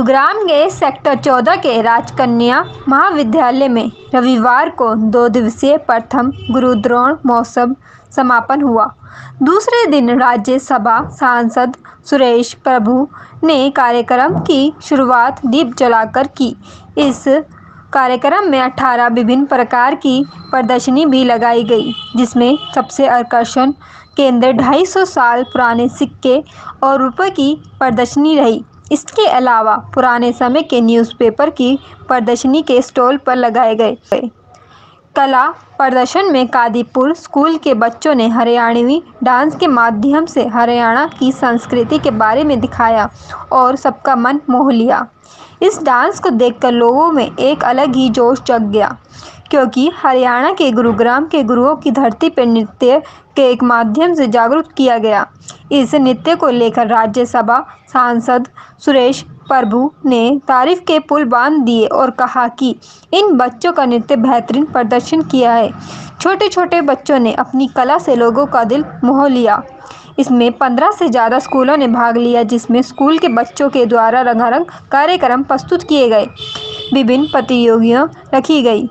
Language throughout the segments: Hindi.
गुरुग्राम के सेक्टर 14 के राजकन्या महाविद्यालय में रविवार को 2 दिवसीय प्रथम गुरुद्रोण महोत्सव समापन हुआ। दूसरे दिन राज्यसभा सांसद सुरेश प्रभु ने कार्यक्रम की शुरुआत दीप जलाकर की। इस कार्यक्रम में 18 विभिन्न प्रकार की प्रदर्शनी भी लगाई गई, जिसमें सबसे आकर्षण केंद्र 250 साल पुराने सिक्के और रुपये की प्रदर्शनी रही। इसके अलावा पुराने समय के न्यूज़पेपर की प्रदर्शनी के स्टॉल पर लगाए गए। कला प्रदर्शन में कादीपुर स्कूल के बच्चों ने हरियाणवी डांस के माध्यम से हरियाणा की संस्कृति के बारे में दिखाया और सबका मन मोह लिया। इस डांस को देखकर लोगों में एक अलग ही जोश जग गया, क्योंकि हरियाणा के गुरुग्राम के गुरुओं की धरती पर नृत्य के एक माध्यम से जागरूक किया गया। इस नृत्य को लेकर राज्यसभा सांसद सुरेश प्रभु ने तारीफ के पुल बांध दिए और कहा कि इन बच्चों का नृत्य बेहतरीन प्रदर्शन किया है। छोटे छोटे बच्चों ने अपनी कला से लोगों का दिल मोह लिया। इसमें 15 से ज़्यादा स्कूलों ने भाग लिया, जिसमें स्कूल के बच्चों के द्वारा रंगारंग कार्यक्रम प्रस्तुत किए गए। विभिन्न प्रतियोगिताएं रखी गई,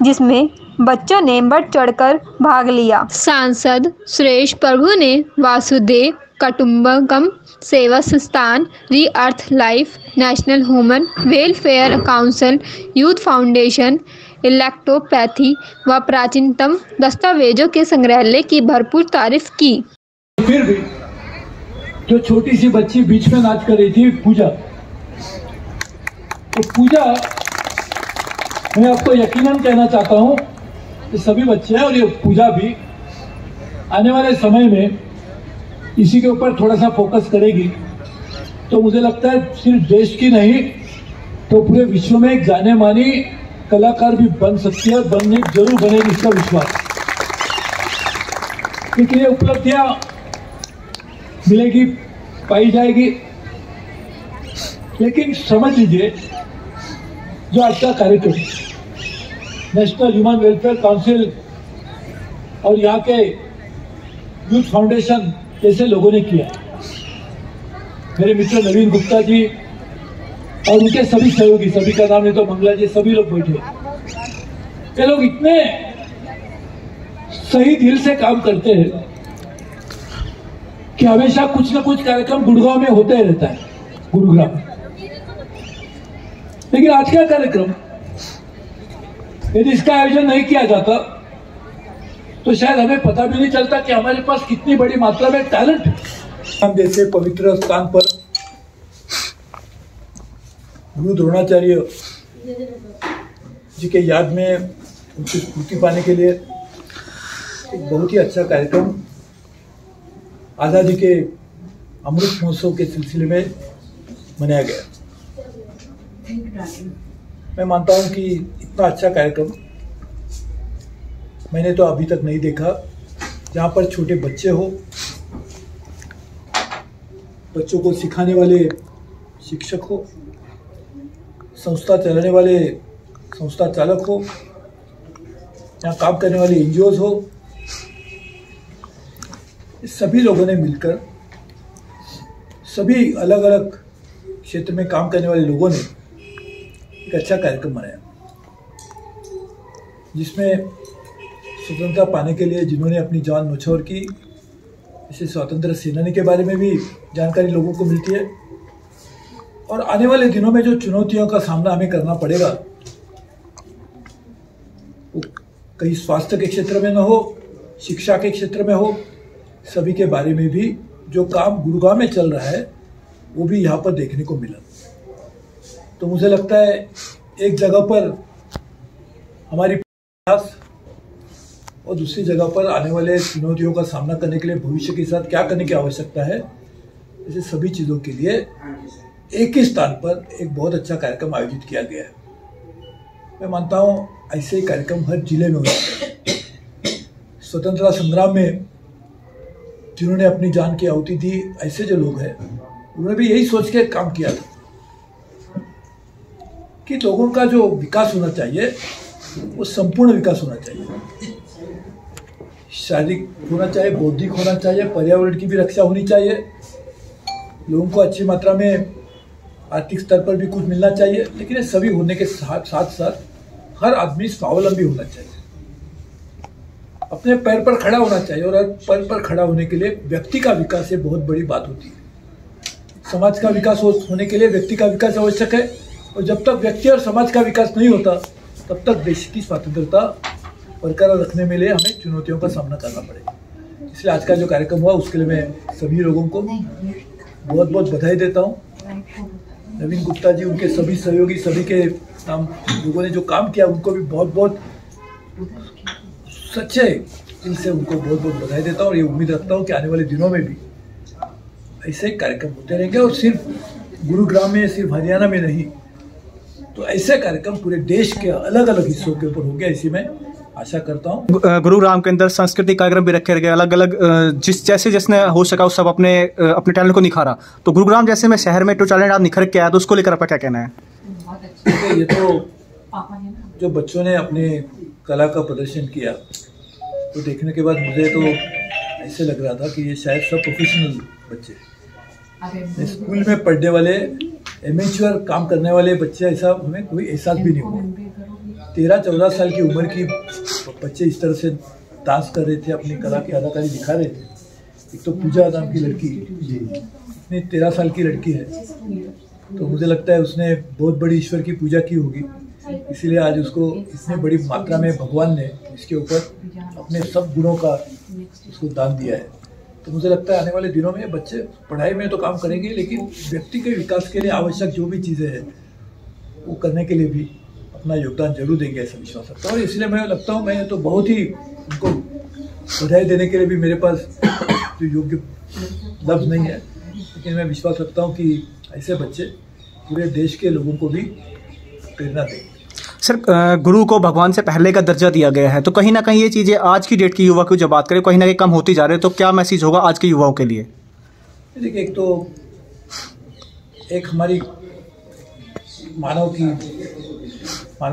जिसमें बच्चों ने बढ़ चढ़कर भाग लिया। सांसद सुरेश प्रभु ने वासुदेव कुटुंबकम सेवा संस्थान, री अर्थ life, national human welfare council, youth foundation, electropathy व प्राचीनतम दस्तावेजों के संग्रहालय की भरपूर तारीफ की। फिर भी जो छोटी सी बच्ची बीच में नाच कर रही थी, पूजा, तो पूजा, मैं आपको यकीनन कहना चाहता हूं कि सभी बच्चे हैं और ये पूजा भी आने वाले समय में इसी के ऊपर थोड़ा सा फोकस करेगी, तो मुझे लगता है सिर्फ देश की नहीं तो पूरे विश्व में एक जाने मानी कलाकार भी बन सकती है, बनने जरूर बनेगी, इसका विश्वास। क्योंकि ये उपलब्धियां मिलेगी, पाई जाएगी। लेकिन समझ लीजिए, जो आज का कार्यक्रम नेशनल ह्यूमन वेलफेयर काउंसिल और यहाँ के यूथ फाउंडेशन जैसे लोगों ने किया, मेरे मित्र नवीन गुप्ता जी और उनके सभी सहयोगी, सभी का नाम नहीं तो मंगला जी, सभी लोग बैठे, ये लोग इतने सही दिल से काम करते हैं कि हमेशा कुछ ना कुछ कार्यक्रम गुड़गांव में होता ही रहता है, गुरुग्राम में। लेकिन आज का कार्यक्रम यदि इसका आयोजन नहीं किया जाता तो शायद हमें पता भी नहीं चलता कि हमारे पास कितनी बड़ी मात्रा में टैलेंट है। हम जैसे पवित्र स्थान पर गुरु द्रोणाचार्य जी के याद में उनकी स्फूर्ति पाने के लिए एक बहुत ही अच्छा कार्यक्रम आज़ादी के अमृत महोत्सव के सिलसिले में मनाया गया। मैं मानता हूं कि इतना अच्छा कार्यक्रम मैंने तो अभी तक नहीं देखा, जहां पर छोटे बच्चे हो, बच्चों को सिखाने वाले शिक्षक हो, संस्था चलाने वाले संस्था चालक हो, यहाँ काम करने वाले एनजीओज हो, सभी लोगों ने मिलकर, सभी अलग अलग क्षेत्र में काम करने वाले लोगों ने एक अच्छा कार्यक्रम बनाया, जिसमें स्वतंत्रता पाने के लिए जिन्होंने अपनी जान न्यौछावर की, इसे स्वतंत्र सेनानी के बारे में भी जानकारी लोगों को मिलती है। और आने वाले दिनों में जो चुनौतियों का सामना हमें करना पड़ेगा, वो कहीं स्वास्थ्य के क्षेत्र में न हो, शिक्षा के क्षेत्र में हो, सभी के बारे में भी जो काम गुरुग्राम में चल रहा है वो भी यहाँ पर देखने को मिला। तो मुझे लगता है एक जगह पर हमारी प्रयास और दूसरी जगह पर आने वाले चुनौतियों का सामना करने के लिए भविष्य के साथ क्या करने की आवश्यकता है, ऐसे सभी चीज़ों के लिए एक ही स्थान पर एक बहुत अच्छा कार्यक्रम आयोजित किया गया है। मैं मानता हूँ ऐसे ही कार्यक्रम हर जिले में होते हैं। स्वतंत्रता संग्राम में जिन्होंने अपनी जान की आहुति दी, ऐसे जो लोग हैं, उन्होंने भी यही सोच के काम किया था कि लोगों का जो विकास होना चाहिए वो संपूर्ण विकास होना चाहिए, शारीरिक होना चाहिए, बौद्धिक होना चाहिए, पर्यावरण की भी रक्षा होनी चाहिए, लोगों को अच्छी मात्रा में आर्थिक स्तर पर भी कुछ मिलना चाहिए, लेकिन ये सभी होने के साथ साथ हर आदमी स्वावलंबी होना चाहिए, अपने पैर पर खड़ा होना चाहिए। और पैर पर खड़ा होने के लिए व्यक्ति का विकास ये बहुत बड़ी बात होती है। समाज का विकास होने के लिए व्यक्ति का विकास आवश्यक है, और जब तक व्यक्ति और समाज का विकास नहीं होता तब तक देश की स्वतंत्रता बरकरार रखने में लिए हमें चुनौतियों का सामना करना पड़ेगा। इसलिए आज का जो कार्यक्रम हुआ उसके लिए मैं सभी लोगों को बहुत बहुत बधाई देता हूँ। नवीन गुप्ता जी, उनके सभी सहयोगी, सभी के लोगों ने जो काम किया उनको भी बहुत बहुत सच्चे दिल से उनको बहुत बहुत बधाई देता हूँ। और ये उम्मीद रखता हूँ कि आने वाले दिनों में भी ऐसे कार्यक्रम होते रहेंगे, और सिर्फ गुरुग्राम में, सिर्फ हरियाणा में नहीं, तो ऐसे कार्यक्रम पूरे देश के अलग अलग हिस्सों के ऊपर होंगे, ऐसी मैं आशा करता हूँ। गुरुग्राम के अंदर सांस्कृतिक कार्यक्रम भी रखे गए, अलग अलग जिसने हो सका उस सब अपने टैलेंट को निखारा। तो गुरुग्राम जैसे में शहर में तो टैलेंट आप निखर के आया, तो उसको लेकर आपका क्या कहना है? ये तो जो बच्चों ने अपने कला का प्रदर्शन किया, तो देखने के बाद मुझे तो ऐसे लग रहा था कि ये शायद सब प्रोफेशनल बच्चे, स्कूल में पढ़ने वाले एमेच्योर काम करने वाले बच्चे, ऐसा हमें कोई एहसास भी नहीं हुआ। 13-14 साल की उम्र की बच्चे इस तरह से डांस कर रहे थे, अपनी कला की अदाकारी दिखा रहे थे। एक तो पूजा नाम की लड़की, इतनी 13 साल की लड़की है, तो मुझे लगता है उसने बहुत बड़ी ईश्वर की पूजा की होगी, इसीलिए आज उसको इतनी बड़ी मात्रा में भगवान ने इसके ऊपर अपने सब गुणों का उसको दान दिया है। तो मुझे लगता है आने वाले दिनों में बच्चे पढ़ाई में तो काम करेंगे, लेकिन व्यक्ति के विकास के लिए आवश्यक जो भी चीज़ें हैं वो करने के लिए भी अपना योगदान जरूर देंगे, ऐसा विश्वास रखता हूँ। और इसलिए मैं लगता हूँ, मैं तो बहुत ही उनको बधाई देने के लिए भी मेरे पास जो योग्य लफ्ज़ नहीं है, लेकिन मैं विश्वास रखता हूँ कि ऐसे बच्चे पूरे देश के लोगों को भी प्रेरणा देंगे। सर, गुरु को भगवान से पहले का दर्जा दिया गया है, तो कहीं ना कहीं ये चीज़ें आज की डेट की युवा की जो बात करें कहीं ना कहीं कम होती जा रही है, तो क्या मैसेज होगा आज के युवाओं के लिए? देखिए, एक हमारी मानव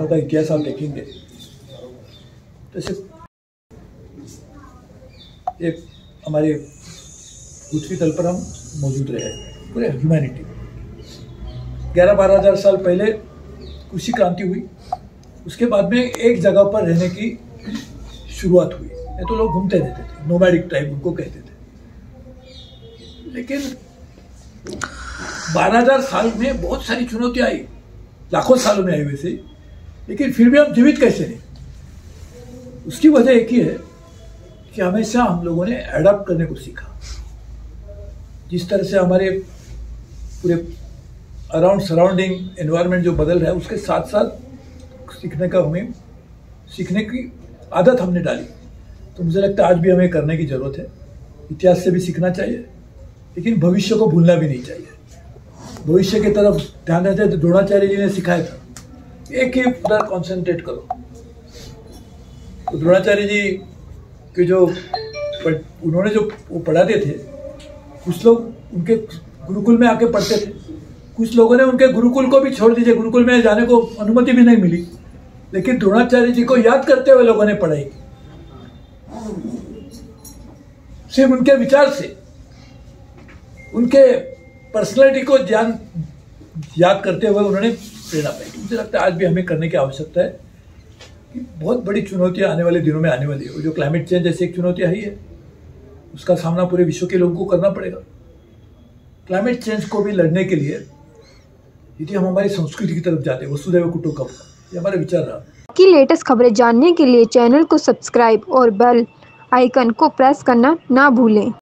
का इतिहास आप देखेंगे तो एक हमारे पृथ्वी तल पर हम मौजूद रहे, पूरे ह्यूमैनिटी। 11-12 हज़ार साल पहले कृषि क्रांति हुई, उसके बाद में एक जगह पर रहने की शुरुआत हुई। ये तो लोग घूमते रहते थे, नोमैडिक ट्राइब उनको कहते थे। लेकिन 12,000 साल में बहुत सारी चुनौतियां आई, लाखों सालों में आई वैसे, लेकिन फिर भी हम जीवित कैसे नहीं? उसकी वजह एक ही है कि हमेशा हम लोगों ने एडॉप्ट करने को सीखा। जिस तरह से हमारे पूरे सराउंडिंग एनवायरनमेंट जो बदल रहा है, उसके साथ साथ सीखने की आदत हमने डाली। तो मुझे लगता है आज भी हमें करने की जरूरत है। इतिहास से भी सीखना चाहिए, लेकिन भविष्य को भूलना भी नहीं चाहिए। भविष्य की तरफ ध्यान देते तो द्रोणाचार्य जी ने सिखाया था, एक ही पर कॉन्सेंट्रेट करो। तो द्रोणाचार्य जी के जो उन्होंने जो वो पढ़ाते थे, कुछ लोग उनके गुरुकुल में आके पढ़ते थे, कुछ लोगों ने उनके गुरुकुल को भी छोड़ दीजिए, गुरुकुल में जाने को अनुमति भी नहीं मिली, लेकिन द्रोणाचार्य जी को याद करते हुए लोगों ने पढ़ाई। सिर्फ उनके विचार से, उनके पर्सनैलिटी को याद करते हुए उन्होंने प्रेरणा पाई। मुझे लगता है आज भी हमें करने की आवश्यकता है कि बहुत बड़ी चुनौतियां आने वाले दिनों में आने वाली है। जो क्लाइमेट चेंज जैसे एक चुनौती आई है, उसका सामना पूरे विश्व के लोगों को करना पड़ेगा। क्लाइमेट चेंज को भी लड़ने के लिए यदि हम हमारी संस्कृति की तरफ जाते हैं, वसुधैव कुटुंबकम, ये हमारा विचार रहा। की लेटेस्ट खबरें जानने के लिए चैनल को सब्सक्राइब और बेल आइकन को प्रेस करना ना भूलें।